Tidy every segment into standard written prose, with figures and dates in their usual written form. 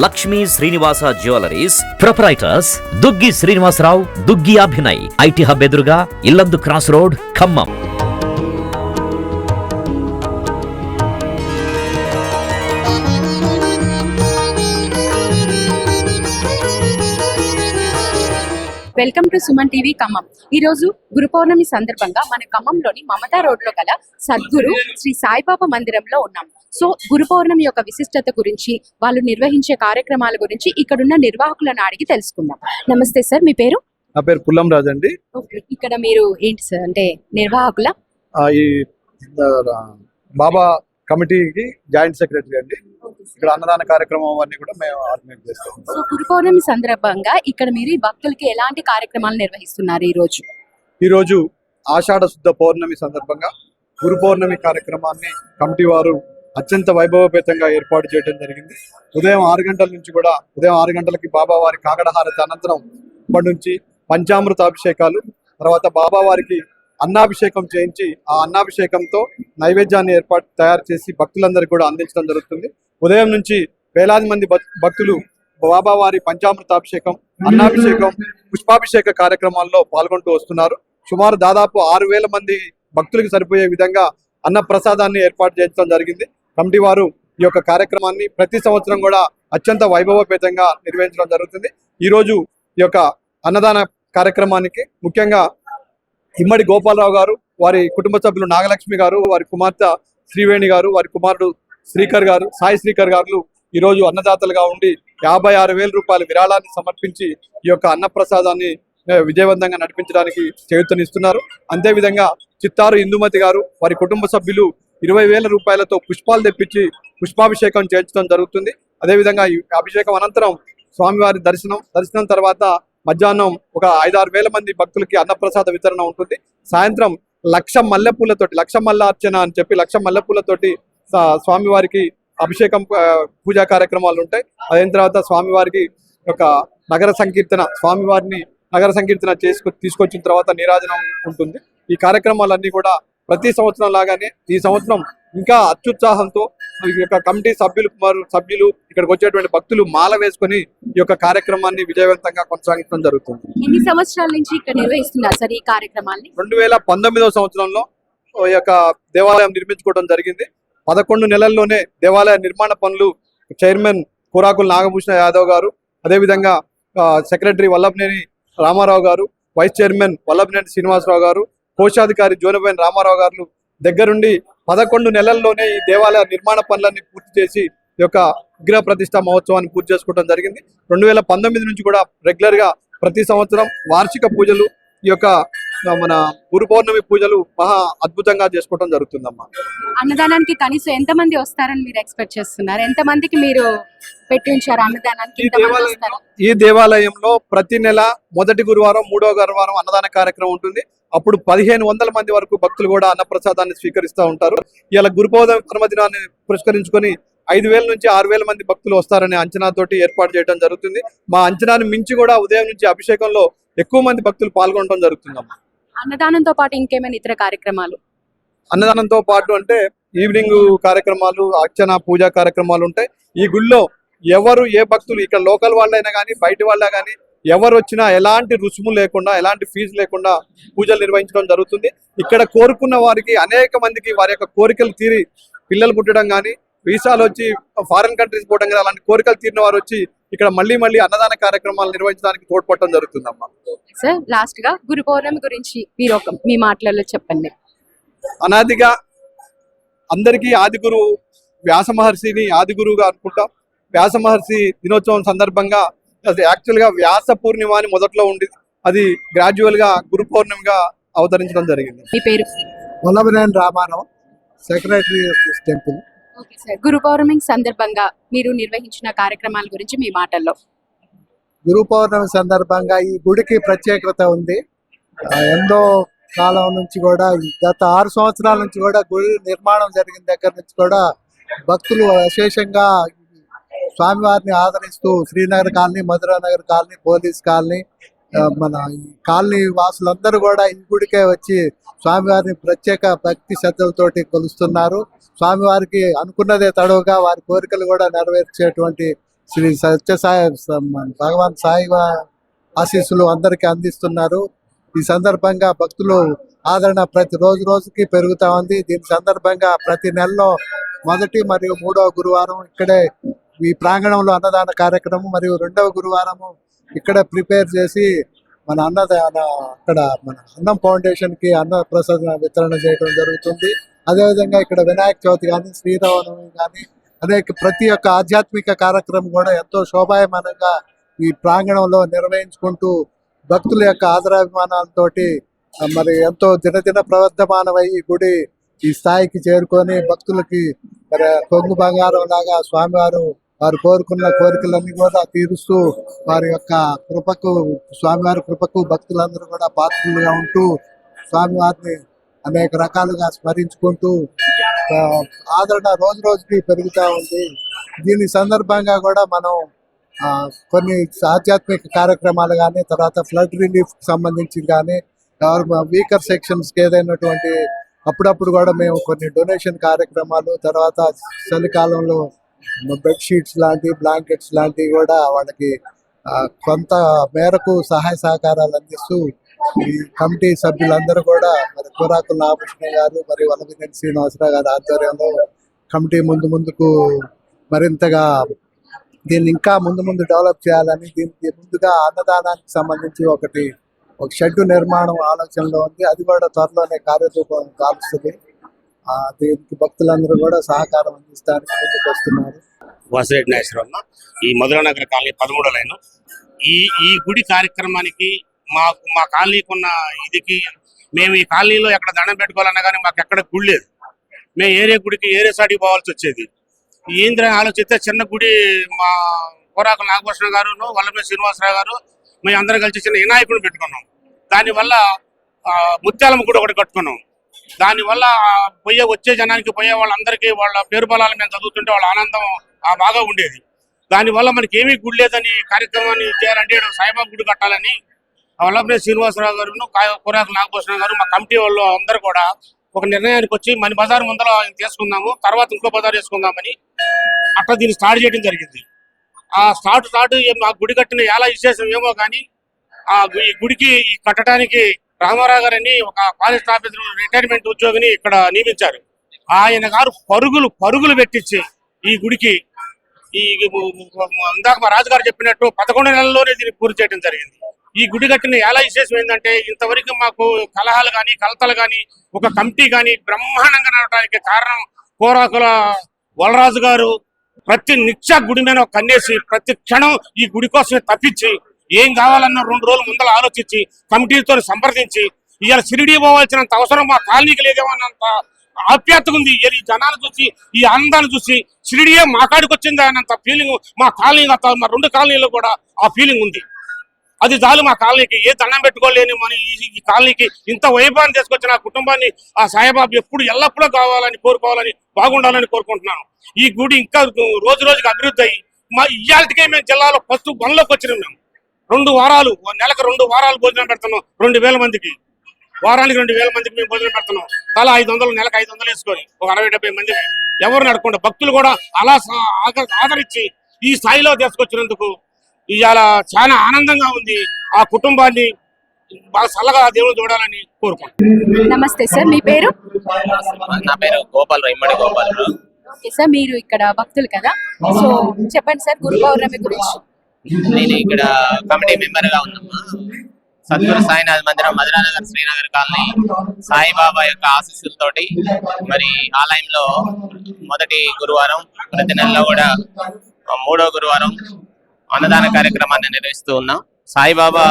Lakshmi Srinivasa jewelleries proprietors Duggi Srinivasarao, Duggi Abhinay, IT hub ఎదురుగా Yellandu cross road, Khammam. Welcome to Suman TV Khammam. ఈ రోజు గురు పౌర్ణమి సందర్భంగా మన ఖమ్మంలోని మమతా రోడ్ లో గల సద్గురు శ్రీ సాయిబాబా మందిరంలో ఉన్నాం. సో గురు పౌర్ణమి యొక్క విశిష్టత గురించి, వాళ్ళు నిర్వహించే కార్యక్రమాల గురించి ఇక్కడున్న నిర్వాహకులను అడిగి తెలుసుకుందాం. నమస్తే సార్, మీ పేరు? నా పేరు పుల్లం రాజు అండి. ఇక్కడ మీరు ఏంటి సార్, అంటే నిర్వాహకుల? ఈ బాబా కమిటీకి జాయింట్ సెక్రటరీ అండి. ఇక్కడ అన్నదాన కార్యక్రమం అన్ని కూడా మేము ఆర్గనైజ్ చేస్తాం. సో గురు పౌర్ణమి సందర్భంగా ఇక్కడ మీరు భక్తులకి ఎలాంటి కార్యక్రమాలు నిర్వహిస్తున్నారు? ఈ రోజు ఆషాఢ శుద్ధ పౌర్ణమి సందర్భంగా గురు పౌర్ణమి కార్యక్రమాన్ని కమిటీ వారు అత్యంత వైభవపేతంగా ఏర్పాటు చేయడం జరిగింది. ఉదయం 6 గంటల నుంచి కూడా, ఉదయం 6 గంటలకి బాబా వారి కాకడహారతి అనంతరం ఇప్పటి నుంచి పంచామృత అభిషేకాలు, తర్వాత బాబా వారికి అన్నాభిషేకం చేయించి ఆ అన్నాభిషేకంతో నైవేద్యాన్ని తయారు చేసి భక్తులందరికీ కూడా అందించడం జరుగుతుంది. ఉదయం నుంచి వేలాది మంది భక్తులు బాబావారి పంచామృతాభిషేకం, అన్నాభిషేకం, పుష్పాభిషేక కార్యక్రమాల్లో పాల్గొంటూ వస్తున్నారు. సుమారు దాదాపు 6,000 మంది భక్తులకు సరిపోయే విధంగా అన్న ప్రసాదాన్ని ఏర్పాటు చేయడం జరిగింది. కమిటీ వారు ఈ యొక్క కార్యక్రమాన్ని ప్రతి సంవత్సరం కూడా అత్యంత వైభవపేతంగా నిర్వహించడం జరుగుతుంది. ఈరోజు ఈ యొక్క అన్నదాన కార్యక్రమానికి ముఖ్యంగా ఇమ్మడి గోపాలరావు గారు, వారి కుటుంబ సభ్యులు నాగలక్ష్మి గారు, వారి కుమార్తె శ్రీవేణి గారు, వారి కుమారుడు శ్రీకర్ గారు, సాయి శ్రీకర్ గారు ఈరోజు అన్నదాతలుగా ఉండి 56,000 రూపాయల విరాళాన్ని సమర్పించి ఈ యొక్క అన్నప్రసాదాన్ని విజయవంతంగా నడిపించడానికి చేయూతనిస్తున్నారు. అంతేవిధంగా చిత్తారు ఇందుమతి గారు, వారి కుటుంబ సభ్యులు 20,000 రూపాయలతో పుష్పాలు తెప్పించి పుష్పాభిషేకం చేయించడం జరుగుతుంది. అదేవిధంగా ఈ అభిషేకం అనంతరం స్వామివారి దర్శనం తర్వాత మధ్యాహ్నం ఒక 5-6 మంది భక్తులకి అన్నప్రసాద వితరణ ఉంటుంది. సాయంత్రం 1,00,000 మల్లెపూలతోటి, 1,00,000 మల్లార్చన అని చెప్పి 1,00,000 మల్లెపూలతోటి స్వామివారికి అభిషేకం పూజా కార్యక్రమాలు ఉంటాయి. అయిన తర్వాత స్వామివారికి ఒక నగర సంకీర్తన, స్వామివారిని నగర సంకీర్తన తీసుకొచ్చిన తర్వాత నీరాజనం ఉంటుంది. ఈ కార్యక్రమాలన్నీ కూడా ప్రతి సంవత్సరం లాగానే ఈ సంవత్సరం ఇంకా అత్యుత్సాహంతో ఈ యొక్క కమిటీ సభ్యులు ఇక్కడికి వచ్చేటువంటి భక్తులు మాల వేసుకొని ఈ యొక్క కార్యక్రమాన్ని విజయవంతంగా కొనసాగించడం జరుగుతుంది. ఎన్ని సంవత్సరాల నుంచి ఇక్కడ నిర్వహిస్తున్నారు సార్ ఈ కార్యక్రమాన్ని? 2019వ సంవత్సరంలో ఈ యొక్క దేవాలయం నిర్మించుకోవడం జరిగింది. 11 నెలల్లోనే దేవాలయ నిర్మాణ పనులు చైర్మన్ కూరాకుల నాగభూషణ యాదవ్ గారు, అదేవిధంగా సెక్రటరీ వల్లభనేని రామారావు గారు, వైస్ చైర్మన్ వల్లభనేని శ్రీనివాసరావు గారు, కోశాధికారి జోనబైన రామారావు గారు దగ్గరుండి 11 నెలల్లోనే ఈ దేవాలయ నిర్మాణ పనులన్నీ పూర్తి చేసి ఈ యొక్క విగ్రహ ప్రతిష్ఠా మహోత్సవాన్ని పూర్తి చేసుకోవడం జరిగింది. 2019 నుంచి కూడా రెగ్యులర్ గా ప్రతి సంవత్సరం వార్షిక పూజలు, ఈ యొక్క మన గురు పౌర్ణమి పూజలు మహా అద్భుతంగా చేసుకోవడం జరుగుతుందమ్మా. అన్నదానానికి కనీసం ఎంత మంది వస్తారని మీరు ఎక్స్పెక్ట్ చేస్తున్నారు? ఎంత మందికి మీరు పెట్టించారు అన్నదానానికి? ఈ దేవాలయంలో ప్రతి నెల మొదటి గురువారం, 3వ గురువారం అన్నదాన కార్యక్రమం ఉంటుంది. అప్పుడు 1,500 మంది వరకు భక్తులు కూడా అన్నప్రసాదాన్ని స్వీకరిస్తూ ఉంటారు. ఇలా గురు పౌర్ణమి పరమదినాన్ని పురస్కరించుకొని 5,000 నుంచి 6,000 మంది భక్తులు వస్తారనే అంచనాతోటి ఏర్పాటు చేయడం జరుగుతుంది. మా అంచనాన్ని మించి కూడా ఉదయం నుంచి అభిషేకంలో ఎక్కువ మంది భక్తులు పాల్గొనడం జరుగుతుందమ్మా. అన్నదానంతో పాటు ఇంకేమైనా ఇతర కార్యక్రమాలు? అన్నదానంతో పాటు అంటే ఈవినింగ్ కార్యక్రమాలు, అర్చన పూజా కార్యక్రమాలు ఉంటాయి. ఈ గుళ్ళో ఎవరు ఏ భక్తులు, ఇక్కడ లోకల్ వాళ్ళైనా కానీ బయట వాళ్ళ కానీ ఎవరు వచ్చినా ఎలాంటి రుసుము లేకుండా, ఎలాంటి ఫీజు లేకుండా పూజలు నిర్వహించడం జరుగుతుంది. ఇక్కడ కోరుకున్న వారికి అనేక మందికి వారి యొక్క కోరికలు తీరి పిల్లలు పుట్టడం కానీ, వీసాలు వచ్చి ఫారిన్ కంట్రీస్ పోవడం కానీ, అలాంటి కోరికలు తీరిన వారు వచ్చి ఇక్కడ మళ్ళీ అన్నదాన కార్యక్రమాలు నిర్వహించడానికి తోడ్పడటం జరుగుతుందమ్మా. సార్, లాస్ట్ గా గురు పౌర్ణమి గురించి మీరు మీ మాటలలో చెప్పండి. అనాదిగా అందరికీ ఆది గురువు వ్యాస మహర్షిని ఆది గురువుగా అనుకుంటాం. వ్యాస మహర్షి దినోత్సవం సందర్భంగా యాక్చువల్ గా వ్యాస పూర్ణిమ అని మొదట్లో ఉంది, అది గ్రాడ్యువల్ గా గురు పౌర్ణమిగా అవతరించడం జరిగింది. మీ పేరు? Vallabhaneni Ramarao, secretary temple. Okay sir, Guru Purnima సందర్భంగా మీరు నిర్వహించిన కార్యక్రమాల గురించి మీ మాటల్లో. గురు పౌర్ణమి సందర్భంగా ఈ గుడికి ప్రత్యేకత ఉంది. ఎంతో కాలం నుంచి కూడా, గత 6 సంవత్సరాల నుంచి కూడా గుడి నిర్మాణం జరిగిన దగ్గర నుంచి కూడా భక్తులు విశేషంగా స్వామివారిని ఆదరిస్తూ Srinagar colony, Madhuranagar colony, police colony, మన కాలనీ వాసులందరూ కూడా ఈ గుడికే వచ్చి స్వామివారిని ప్రత్యేక భక్తి శ్రద్ధలతోటి కొలుస్తున్నారు. స్వామివారికి అనుకున్నదే తడవుగా వారి కోరికలు కూడా నెరవేర్చేటువంటి శ్రీ సత్యసాయి భగవాన్ సాయి ఆశీస్సులు అందరికీ అందిస్తున్నారు. ఈ సందర్భంగా భక్తులు ఆదరణ ప్రతి రోజుకి పెరుగుతా ఉంది. దీని సందర్భంగా ప్రతి నెలలో మొదటి మరియు 3వ గురువారం ఇక్కడే ఈ ప్రాంగణంలో అన్నదాన కార్యక్రమం మరియు 2వ గురువారము ఇక్కడ ప్రిపేర్ చేసి మన అక్కడ మన అన్నం ఫౌండేషన్ కి అన్న ప్రసాద వితరణ చేయడం జరుగుతుంది. అదేవిధంగా ఇక్కడ వినాయక చవితి కానీ, శ్రీరామనవమి కానీ ప్రతి ఒక్క ఆధ్యాత్మిక కార్యక్రమం కూడా ఎంతో శోభాయమానంగా ఈ ప్రాంగణంలో నిర్వహించుకుంటూ భక్తుల యొక్క ఆదరాభిమానాలతోటి మరి ఎంతో దినదిన ప్రవర్ధమానమై ఈ గుడి ఈ స్థాయికి చేరుకొని భక్తులకి మరి కొంగు బంగారం లాగా స్వామివారు వారు కోరుకున్న కోరికలన్నీ కూడా తీరుస్తూ వారి యొక్క కృపకు స్వామివారి కృపకు భక్తులందరూ కూడా పాత్రలుగా ఉంటూ స్వామివారిని అనేక రకాలుగా స్మరించుకుంటూ ఆదరణ రోజుకి పెరుగుతూ ఉంది. దీని సందర్భంగా కూడా మనం కొన్ని ఆధ్యాత్మిక కార్యక్రమాలు కానీ, తర్వాత ఫ్లడ్ రిలీఫ్ సంబంధించి కానీ, వీకర్ సెక్షన్స్కి ఏదైనటువంటి అప్పుడప్పుడు కూడా మేము కొన్ని డొనేషన్ కార్యక్రమాలు, తర్వాత చలికాలంలో బెడ్షీట్స్ లాంటి బ్లాంకెట్స్ లాంటివి కూడా వాళ్ళకి కొంత మేరకు సహాయ సహకారాలు అందిస్తూ ఈ కమిటీ సభ్యులందరూ కూడా మరి కూరాకుల నాగకృష్ణ గారు మరియు వల్లభనేని శ్రీనివాసరావు గారి ఆధ్వర్యంలో కమిటీ ముందుకు మరింతగా దీన్ని ఇంకా ముందు డెవలప్ చేయాలని, దీనికి ముందుగా అన్నదానానికి సంబంధించి ఒక షెడ్ నిర్మాణం ఆలోచనలో ఉంది. అది కూడా త్వరలోనే కార్యరూపం కాలుస్తుంది. దీనికి భక్తులందరూ కూడా సహకారం అందిస్తానికి ముందుకు వస్తున్నారు. వాసిరెడ్డి నాగేశ్వరమ్మ, ఈ మధురానగర్ కాలనీ 13వ లైన్. ఈ గుడి కార్యక్రమానికి మా కాలనీకి ఉన్న ఇదికి మేము ఈ కాలనీలో ఎక్కడ దండం పెట్టుకోవాలన్నా కానీ మాకు ఎక్కడ గుడి లేదు. మేము ఏరే గుడికి ఏరే సాటికి పోవాల్సి వచ్చేది. ఏంద్ర ఆలోచిస్తే చిన్న గుడి మా కూరాకుల నాగభూషణ గారు, వల్లభనేని శ్రీనివాసరావు గారు మేము అందరం కలిసి చిన్న వినాయకుడిని పెట్టుకున్నాం. దానివల్ల ముత్యాలమ్మ గుడి ఒకటి కట్టుకున్నాం. దానివల్ల వచ్చే జనానికి పోయే వాళ్ళందరికీ వాళ్ళ పేరు బలాలు మేము చదువుతుంటే వాళ్ళ ఆనందం బాగా ఉండేది. దానివల్ల మనకి ఏమీ గుడి లేదని కార్యక్రమాన్ని చేయాలంటే సాయిబాబా గుడి కట్టాలని వల్లభనేని శ్రీనివాసరావు గారు, కూరాకుల నాగభూషణ గారు, మా కమిటీ వాళ్ళు అందరూ కూడా ఒక నిర్ణయానికి వచ్చి మన బజార్ ముందర తీసుకుందాము, తర్వాత ఇంకో బజార్ వేసుకుందామని అట్లా దీన్ని స్టార్ట్ చేయడం జరిగింది. ఆ స్టార్ట్ మా గుడి కట్టిన ఎలా విశేషం ఏమో కానీ ఈ గుడికి కట్టడానికి రామారావు గారని ఒక ఫారెస్ట్ ఆఫీసర్ రిటైర్మెంట్ ఉద్యోగిని ఇక్కడ నియమించారు. ఆయన గారు పరుగులు పెట్టించి ఈ గుడికి ఇందాక మా రాజుగారు చెప్పినట్టు 11 నెలల్లోనే దీన్ని పూర్తి చేయడం జరిగింది. ఈ గుడి కట్టిన ఎలా విశేషం ఏంటంటే ఇంతవరకు మాకు కలహాలు కానీ, కలతలు కానీ, ఒక కమిటీ కానీ బ్రహ్మాండంగా నడవడానికి కారణం కూరాకుల వలరాజు గారు. ప్రతి నిత్య గుడి మీద కన్నేసి ప్రతి క్షణం ఈ గుడి కోసమే తప్పించి ఏం కావాలన్న 2 రోజుల ముందర ఆలోచించి కమిటీతో సంప్రదించి ఇవాళ షిరిడీ పోవాల్సినంత అవసరం మా కాలనీకి లేదేమన్నంత ఆప్యాయతగా ఉంది. ఈ జనాలు చూసి, ఈ ఆనందాన్ని చూసి షిరిడియే మా కాడికి వచ్చింది అన్నంత ఫీలింగ్ మా కాలనీ, మా 2 కాలనీలో కూడా ఆ ఫీలింగ్ ఉంది. అది చాలు మా కాలనీకి. ఏ దండం పెట్టుకోలేని మన ఈ కాలనీకి ఇంత వైభవాన్ని తీసుకొచ్చిన ఆ కుటుంబాన్ని ఆ సాయిబాబు ఎల్లప్పుడూ కావాలని కోరుకోవాలని, బాగుండాలని కోరుకుంటున్నాను. ఈ గుడి ఇంకా రోజుకి అభివృద్ధి అయ్యి ఇవాళకే మేము జిల్లాలో ఫస్ట్ 1లోకి వచ్చినాం. మేము 2 వారాలు, నెలకు 2 వారాలు భోజనం పెడుతున్నాం. 2000 మందికి, వారానికి 2000 మందికి మేము భోజనం పెడుతున్నాం. తలా 500, నెలకు 500 వేసుకొని ఒక 60-70 మందికి ఎవరు నడకుండా భక్తులు కూడా అలా ఆదరించి ఈ స్థాయిలో తీసుకొచ్చినందుకు ఇవాళ చాలా ఆనందంగా ఉంది. ఆ కుటుంబాన్ని బాగా చల్లగా దేవుడు చూడాలని కోరుకుంటున్నాను. నమస్తే సార్, మీ పేరు? నా పేరు గోపాలరావు, ఇమ్మడి గోపాలరావు. ఓకే సార్, మీరు ఇక్కడ భక్తులు కదా, సో చెప్పండి సార్ గురు పౌర్ణమి గురించి. నేను ఇక్కడ కమిటీ మెంబర్ గా ఉన్నామా. సద్గురు సాయినాథ్ మందిరం, మధురానగర్ శ్రీనగర్ కాలనీ సాయిబాబా యొక్క ఆశీస్సులతోటి మరి ఆలయంలో మొదటి గురువారం, ప్రతి నెలలో కూడా 3వ గురువారం అన్నదాన కార్యక్రమాన్ని నిర్వహిస్తూ ఉన్నాం. సాయిబాబా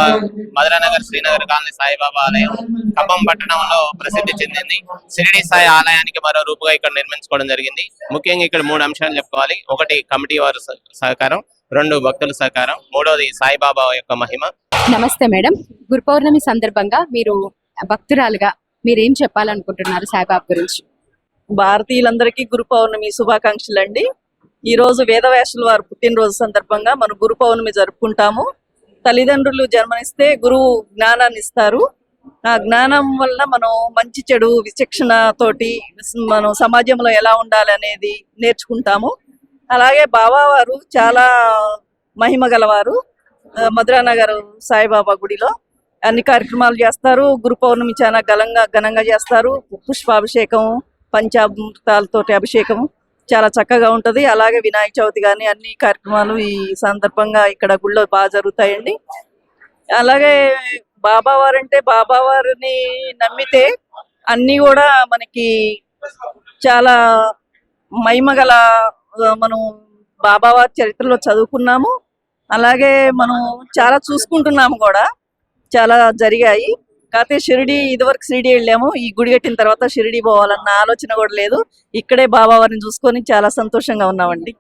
మధురానగర్ శ్రీనగర్ కాలనీ సాయిబాబా ఆలయం ఖమ్మం పట్టణంలో ప్రసిద్ధి చెందింది. షిరిడి సాయి ఆలయానికి మరో రూపుగా ఇక్కడ నిర్మించుకోవడం జరిగింది. ముఖ్యంగా ఇక్కడ 3 అంశాలు చెప్పుకోవాలి. 1 కమిటీ వారి సహకారం, 2 భక్తుల సహకారం, 3వది సాయిబాబా యొక్క మహిమ. నమస్తే మేడం, గురు పౌర్ణమి సందర్భంగా మీరు భక్తురాలుగా మీరేం చెప్పాలనుకుంటున్నారు సాయిబాబా గురించి? భారతీయులందరికీ గురు పౌర్ణమి శుభాకాంక్షలు అండి. ఈ రోజు వేదవ్యాసుల వారి పుట్టినరోజు సందర్భంగా మనం గురు పౌర్ణమి జరుపుకుంటాము. తల్లిదండ్రులు జన్మనిస్తే గురువు జ్ఞానాన్ని ఇస్తారు. ఆ జ్ఞానం వల్ల మనం మంచి చెడు విచక్షణ తోటి మనం సమాజంలో ఎలా ఉండాలి అనేది నేర్చుకుంటాము. అలాగే బాబావారు చాలా మహిమ గలవారు. మధురానగర్ సాయిబాబా గుడిలో అన్ని కార్యక్రమాలు చేస్తారు. గురు పౌర్ణమి చాలా ఘనంగా చేస్తారు. పుష్పాభిషేకం, పంచామృతాలతోటి అభిషేకం చాలా చక్కగా ఉంటది. అలాగే వినాయక చవితి కానీ అన్ని కార్యక్రమాలు ఈ సందర్భంగా ఇక్కడ గుళ్ళో బాగా జరుగుతాయండి. అలాగే బాబావారంటే బాబావారిని నమ్మితే అన్ని కూడా మనకి చాలా మహిమగల, మనం బాబావారి చరిత్రలో చదువుకున్నాము. అలాగే మనం చాలా చూసుకుంటున్నాము కూడా, చాలా జరిగాయి. కాకపోతే ఇదివరకు షిరిడి వెళ్ళాము. ఈ గుడి కట్టిన తర్వాత షిరిడి పోవాలన్న ఆలోచన కూడా లేదు. ఇక్కడే బాబావారిని చూసుకొని చాలా సంతోషంగా ఉన్నామండి.